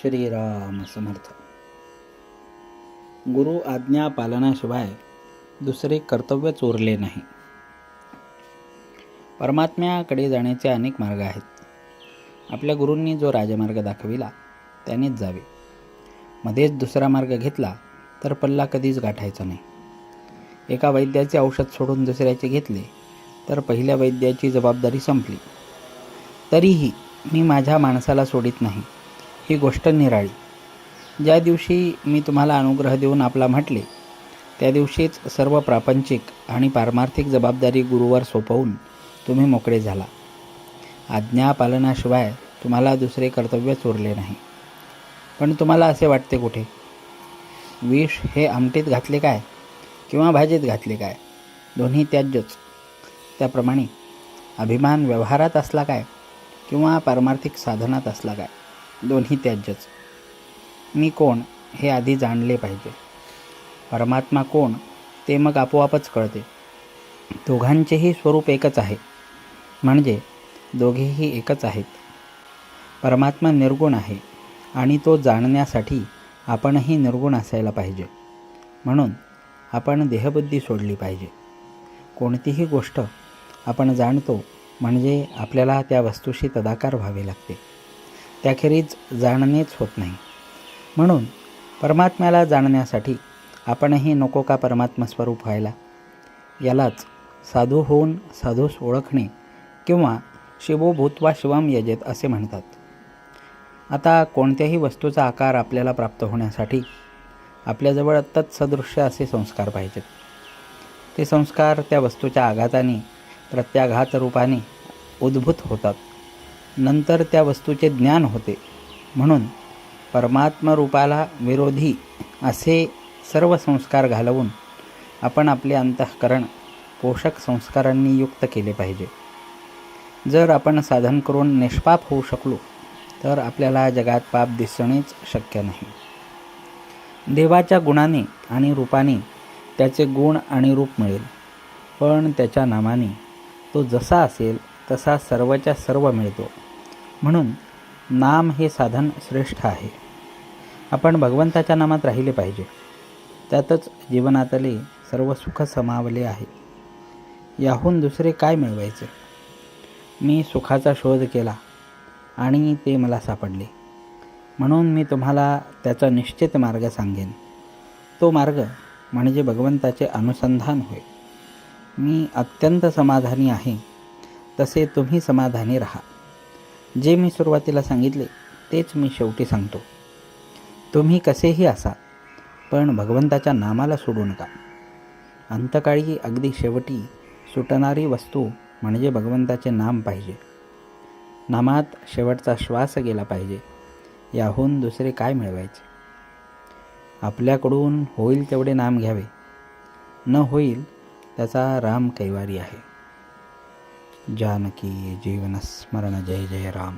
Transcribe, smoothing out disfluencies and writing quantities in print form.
श्रीराम समर्थ. गुरु आज्ञा पालनाशिवाय दुसरे कर्तव्यच उरले नाही. परमात्म्याकडे जाण्याचे अनेक मार्ग आहेत. आपल्या गुरूंनी जो राजमार्ग दाखविला त्यानेच जावे. मध्येच दुसरा मार्ग घेतला तर पल्ला कधीच गाठायचा नाही. एका वैद्याचे औषध सोडून दुसऱ्याचे घेतले तर पहिल्या वैद्याची जबाबदारी संपली. तरीही मी माझ्या माणसाला सोडित नाही, ही गोष्ट निराळी. ज्या दिवशी मी तुम्हाला अनुग्रह देऊन आपला म्हटले त्या दिवशीच सर्व प्रापंचिक आणि पारमार्थिक जबाबदारी गुरुवर सोपवून तुम्ही मोकळे झाला. आज्ञा पालनाशिवाय तुम्हाला दुसरे कर्तव्यच उरले नाही. पण तुम्हाला असे वाटते कुठे? विष हे आमटीत घातले काय किंवा भाजीत घातले काय, दोन्ही त्याज्यच. त्याप्रमाणे अभिमान व्यवहारात असला काय किंवा पारमार्थिक साधनात असला काय, दोन्ही त्याज्यच. मी कोण हे आधी जाणले पाहिजे. परमात्मा कोण ते मग आपोआपच कळते. दोघांचेही स्वरूप एकच आहे, म्हणजे दोघेही एकच आहेत. परमात्मा निर्गुण आहे आणि तो जाणण्यासाठी आपणही निर्गुण असायला पाहिजे. म्हणून आपण देहबुद्धी सोडली पाहिजे. कोणतीही गोष्ट आपण जाणतो म्हणजे आपल्याला त्या वस्तूशी तदाकार व्हावे लागते. त्याखेरीज जाणणेच होत नाही. म्हणून परमात्म्याला जाणण्यासाठी आपणही नको का परमात्मा स्वरूप व्हायला? यालाच साधू होऊन साधूस ओळखणे किंवा शिवो भूत्वा शिवम यजेत असे म्हणतात. आता कोणत्याही वस्तूचा आकार आपल्याला प्राप्त होण्यासाठी आपल्याजवळ तत्सदृश्य असे संस्कार पाहिजेत. ते संस्कार त्या वस्तूच्या आघाताने, प्रत्याघात रूपाने उद्भूत होतात. नंतर त्या वस्तूचे ज्ञान होते. म्हणून परमात्मा रूपाला विरोधी असे सर्व संस्कार घालवून आपण आपले अंतःकरण पोषक संस्कारांनी युक्त केले पाहिजे. जर आपण साधन करून निष्पाप होऊ शकलो तर आपल्याला जगात पाप दिसणेच शक्य नाही. देवाच्या गुणाने आणि रूपाने त्याचे गुण आणि रूप मिळेल, पण त्याच्या नामाने तो जसा असेल तसा सर्वच्या सर्व मिळतो. म्हणून नाम हे साधन श्रेष्ठ आहे. आपण भगवंताच्या नामात राहिले पाहिजे. त्यातच जीवनातले सर्व सुख समावले आहे. याहून दुसरे काय मिळवायचे? मी सुखाचा शोध केला आणि ते मला सापडले. म्हणून मी तुम्हाला त्याचा निश्चित मार्ग सांगेन. तो मार्ग म्हणजे भगवंताचे अनुसंधान होय. मी अत्यंत समाधानी आहे, तसे तुम्ही समाधानी राहा. जे मी सुरुवातीला सांगितले तेच मी शेवटी सांगतो. तुम्ही कसेही असा, पण भगवंताच्या नामाला सोडू नका. अंतकाळी अगदी शेवटी सुटणारी वस्तू म्हणजे भगवंताचे नाम पाहिजे. नामात शेवटचा श्वास गेला पाहिजे. याहून दुसरे काय मिळवायचे? आपल्याकडून होईल तेवढे नाम घ्यावे. न होईल त्याचा राम कैवारी आहे. जानकी जीवन स्मरण जय जय राम.